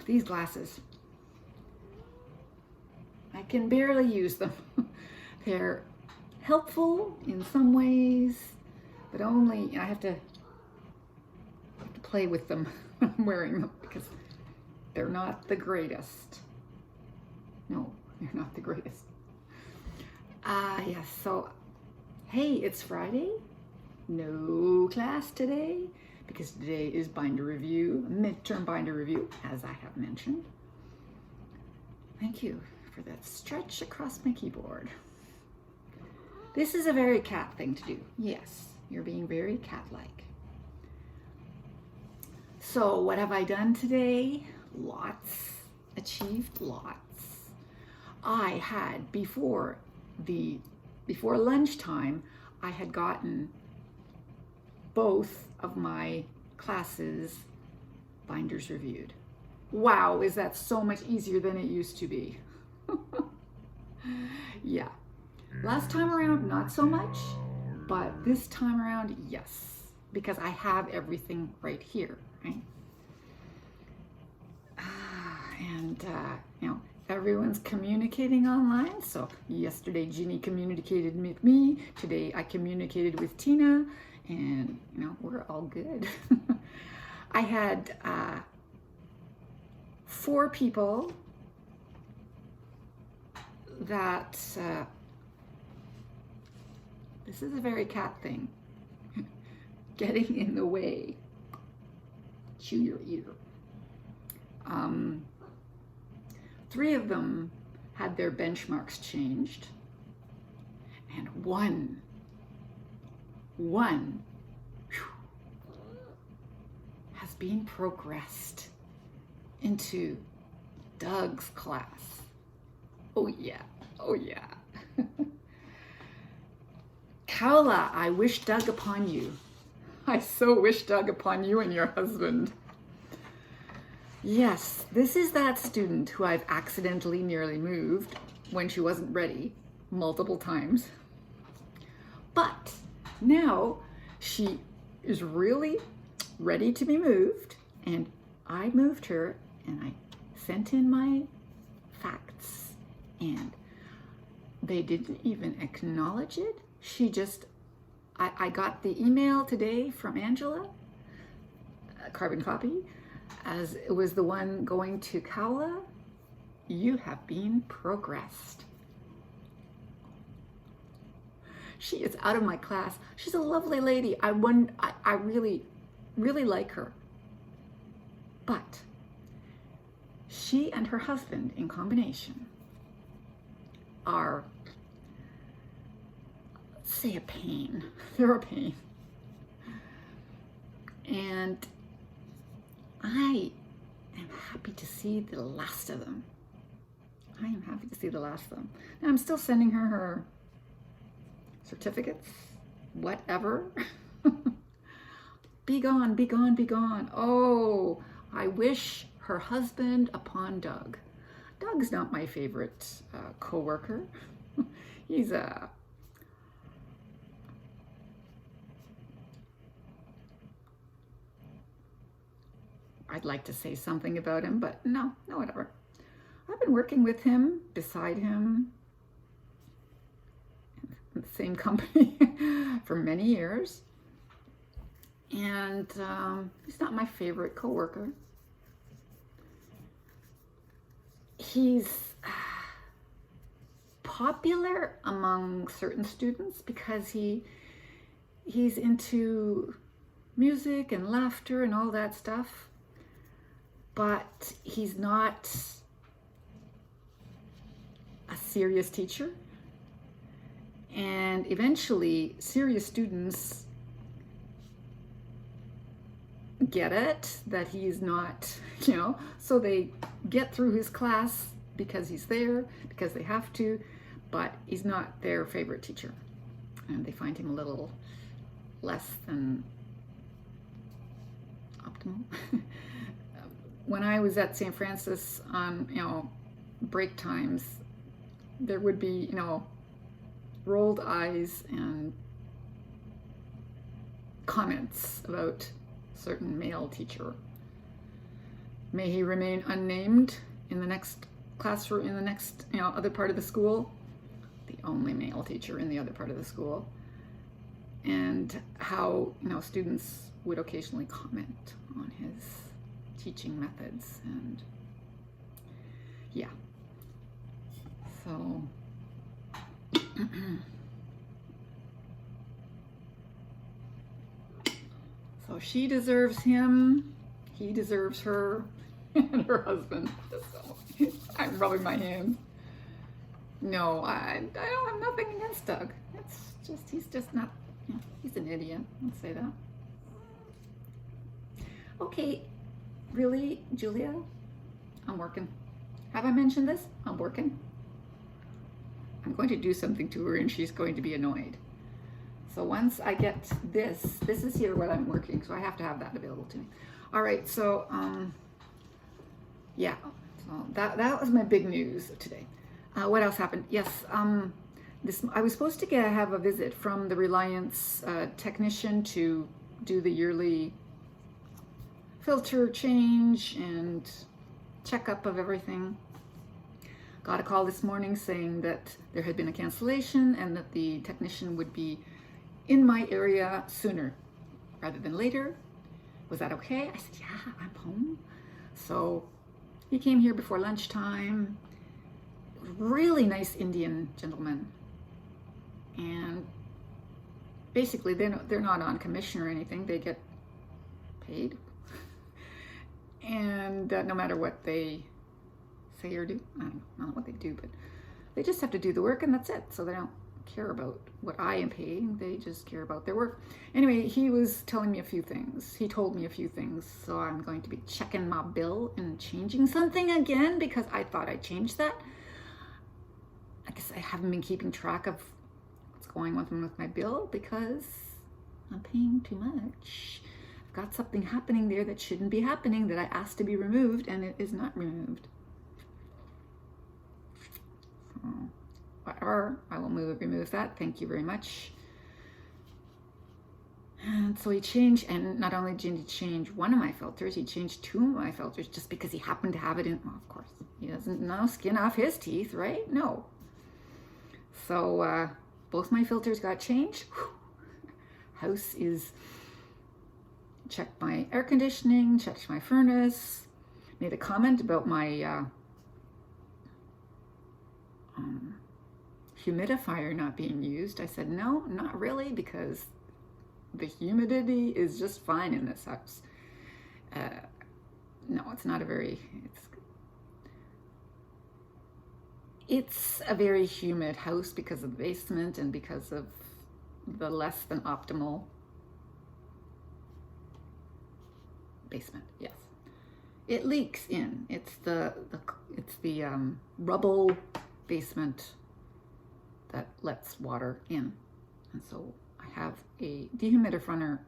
these glasses. I can barely use them. They're helpful in some ways, but only I have to play with them when I'm wearing them because they're not the greatest. No, they're not the greatest. Yes, so hey, it's Friday. No class today because today is binder review, midterm binder review, as I have mentioned. Thank you for that stretch across my keyboard. This is a very cat thing to do. Yes, you're being very cat-like. So what have I done today? Lots. Achieved lots. I had, before lunchtime, I had gotten both of my classes binders reviewed. Wow, is that so much easier than it used to be? Yeah. Last time around, not so much, but this time around, yes, because I have everything right here, right? You know, everyone's communicating online. So yesterday, Ginny communicated with me. Today, I communicated with Tina, and you know, we're all good. I had 4 people that this is a very cat thing, getting in the way. Chew your ear. 3 of them had their benchmarks changed, and one has been progressed into Doug's class. Oh yeah, oh yeah. Kaula, I wish Doug upon you. I so wish Doug upon you and your husband. Yes, this is that student who I've accidentally nearly moved when she wasn't ready multiple times. But now she is really ready to be moved, and I moved her and I sent in my facts and they didn't even acknowledge it. She just, I got the email today from Angela, carbon copy, as it was the one going to Kaula. You have been progressed. She is out of my class. She's a lovely lady. I really, really like her. But she and her husband in combination are, let's say, a pain. They're a pain. And I am happy to see the last of them. I am happy to see the last of them. Now, I'm still sending her her certificates, whatever. Be gone, be gone, be gone. Oh, I wish her husband upon Doug. Doug's not my favorite co-worker. He's a I'd like to say something about him, but no, whatever. I've been working with him, beside him, in the same company for many years. And he's not my favorite coworker. He's popular among certain students because he's into music and laughter and all that stuff. But he's not a serious teacher. And eventually, serious students get it, that he's not, you know, so they get through his class because he's there, because they have to, but he's not their favorite teacher. And they find him a little less than optimal. When I was at St. Francis on, you know, break times, there would be, you know, rolled eyes and comments about certain male teacher. May he remain unnamed in the next classroom, in the next, other part of the school. The only male teacher in the other part of the school. And how, students would occasionally comment on his teaching methods. And yeah. So so she deserves him, he deserves her, and her husband. So I'm rubbing my hands. No, I don't have nothing against Doug. It's just, he's just not, he's an idiot. Let's say that. Okay, really, Julia? I'm working. Have I mentioned this? I'm working. I'm going to do something to her and she's going to be annoyed. So once I get this is here while I'm working, so I have to have that available to me. All right, so yeah, so that was my big news of today. What else happened? Yes, I was supposed to have a visit from the Reliance technician to do the yearly filter change and checkup of everything. Got a call this morning saying that there had been a cancellation and that the technician would be in my area sooner rather than later. Was that okay? I said, yeah, I'm home. So he came here before lunchtime. Really nice Indian gentleman. And basically they're not on commission or anything. They get paid. And no matter what they say or do, I don't know what they do, but they just have to do the work and that's it. So they don't care about what I am paying. They just care about their work. Anyway, he was telling me a few things. He told me a few things. So I'm going to be checking my bill and changing something again because I thought I changed that. I guess I haven't been keeping track of what's going on with my bill because I'm paying too much. I've got something happening there that shouldn't be happening that I asked to be removed and it is not removed. So whatever, I will remove that. Thank you very much. And so he changed, and not only did he change one of my filters, he changed two of my filters just because he happened to have it in. Well, of course, he doesn't know skin off his teeth, right? No. So both my filters got changed. House is, checked my air conditioning, checked my furnace, made a comment about my humidifier not being used. I said, no, not really, because the humidity is just fine in this house. No, it's not a very, it's a very humid house because of the basement and because of the less than optimal basement. Yes, it leaks in. It's the rubble basement that lets water in, and so I have a dehumidifier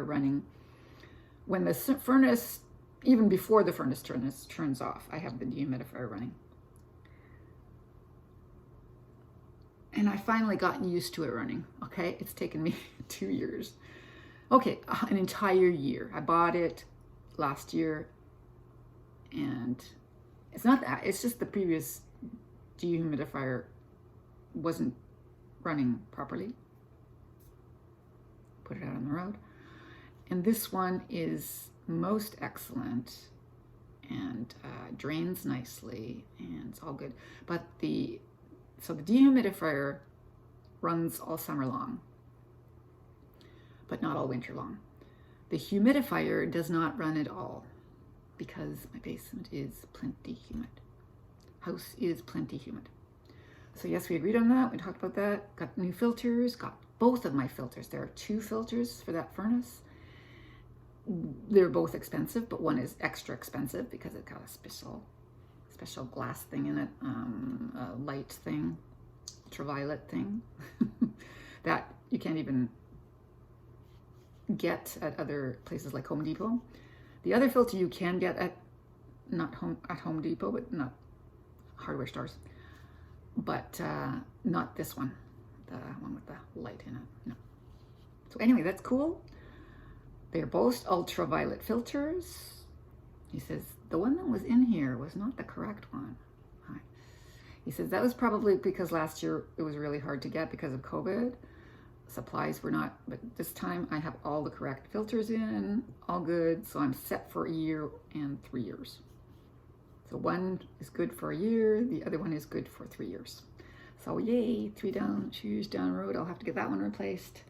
running when the furnace, even before the furnace turns off. I have the dehumidifier running. And I finally gotten used to it running, okay? It's taken me 2 years. Okay, an entire year. I bought it last year, and it's not that, it's just the previous dehumidifier wasn't running properly. Put it out on the road. And this one is most excellent and drains nicely, and it's all good. But so the dehumidifier runs all summer long, but not all winter long. The humidifier does not run at all because my basement is plenty humid. House is plenty humid. So yes, we agreed on that. We talked about that. Got new filters, got both of my filters. There are 2 filters for that furnace. They're both expensive, but one is extra expensive because it got a special glass thing in it, a light thing, ultraviolet thing that you can't even get at other places like Home Depot. The other filter you can get at Home Depot, but not hardware stores, but not this one, the one with the light in it. No. So anyway, that's cool. They're both ultraviolet filters. He says, the one that was in here was not the correct one. He says, that was probably because last year it was really hard to get because of COVID. Supplies were not, but this time I have all the correct filters in, all good. So I'm set for a year and 3 years. So one is good for a year, the other one is good for 3 years. So yay, 3 years down the road, I'll have to get that one replaced.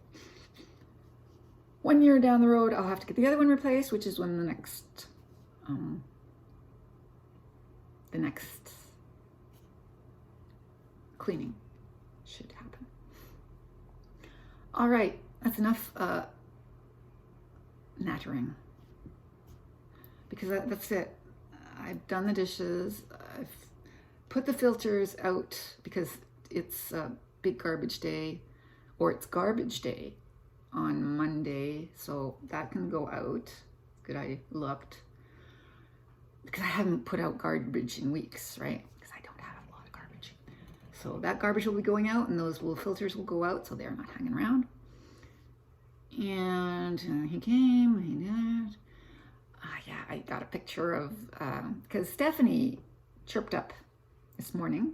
1 year down the road, I'll have to get the other one replaced, which is when the next cleaning should happen. All right, that's enough nattering, because that's it. I've done the dishes. I've put the filters out because it's a big garbage day, or it's garbage day on Monday, so that can go out. Good, I looked, because I haven't put out garbage in weeks, right? Because I don't have a lot of garbage. So that garbage will be going out, and those little filters will go out, so they're not hanging around. And he came, he did. Yeah, I got a picture of, because Stephanie chirped up this morning.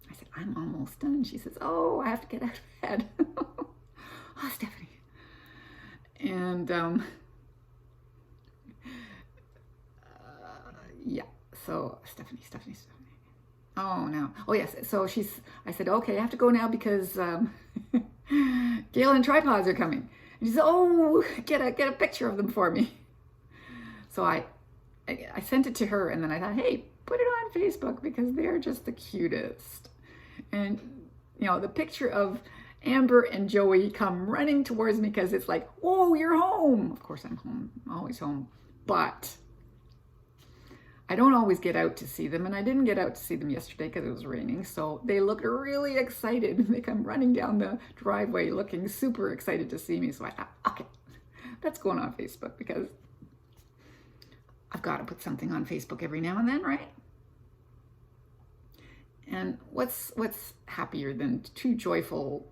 I said, I'm almost done. She says, oh, I have to get out of bed. Oh, Stephanie. And yeah, so Stephanie. Oh, no. Oh, yes. So I said, okay, I have to go now because Gail and Tripods are coming. And she said, oh, get a picture of them for me. So I sent it to her, and then I thought, hey, put it on Facebook because they're just the cutest. And, you know, the picture of Amber and Joey come running towards me because it's like, whoa, you're home. Of course I'm home, I'm always home. But I don't always get out to see them, and I didn't get out to see them yesterday because it was raining. So they looked really excited. They come running down the driveway looking super excited to see me. So I thought, okay, that's going on Facebook because I've got to put something on Facebook every now and then, right? And what's happier than 2 joyful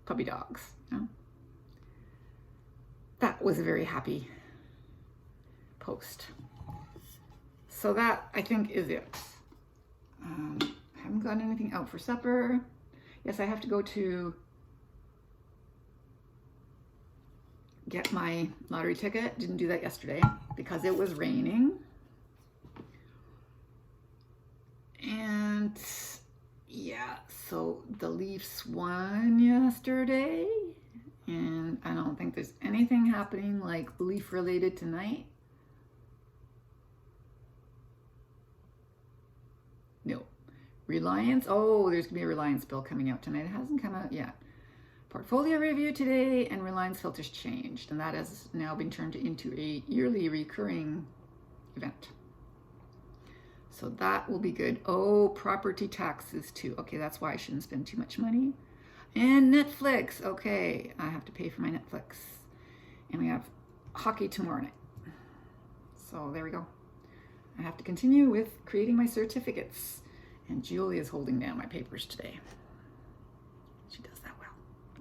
puppy dogs? You know? That was a very happy post. So that, I think, is it. I haven't got anything out for supper. Yes, I have to go to get my lottery ticket. Didn't do that yesterday because it was raining. And yeah, so the Leafs won yesterday. And I don't think there's anything happening like Leaf related tonight. No. Reliance. Oh, there's going to be a Reliance bill coming out tonight. It hasn't come out yet. Portfolio review today, and Reliance filters changed. And that has now been turned into a yearly recurring event. So that will be good. Oh, property taxes too. Okay, that's why I shouldn't spend too much money. And Netflix. Okay, I have to pay for my Netflix. And we have hockey tomorrow night. So there we go. I have to continue with creating my certificates. And Julie is holding down my papers today.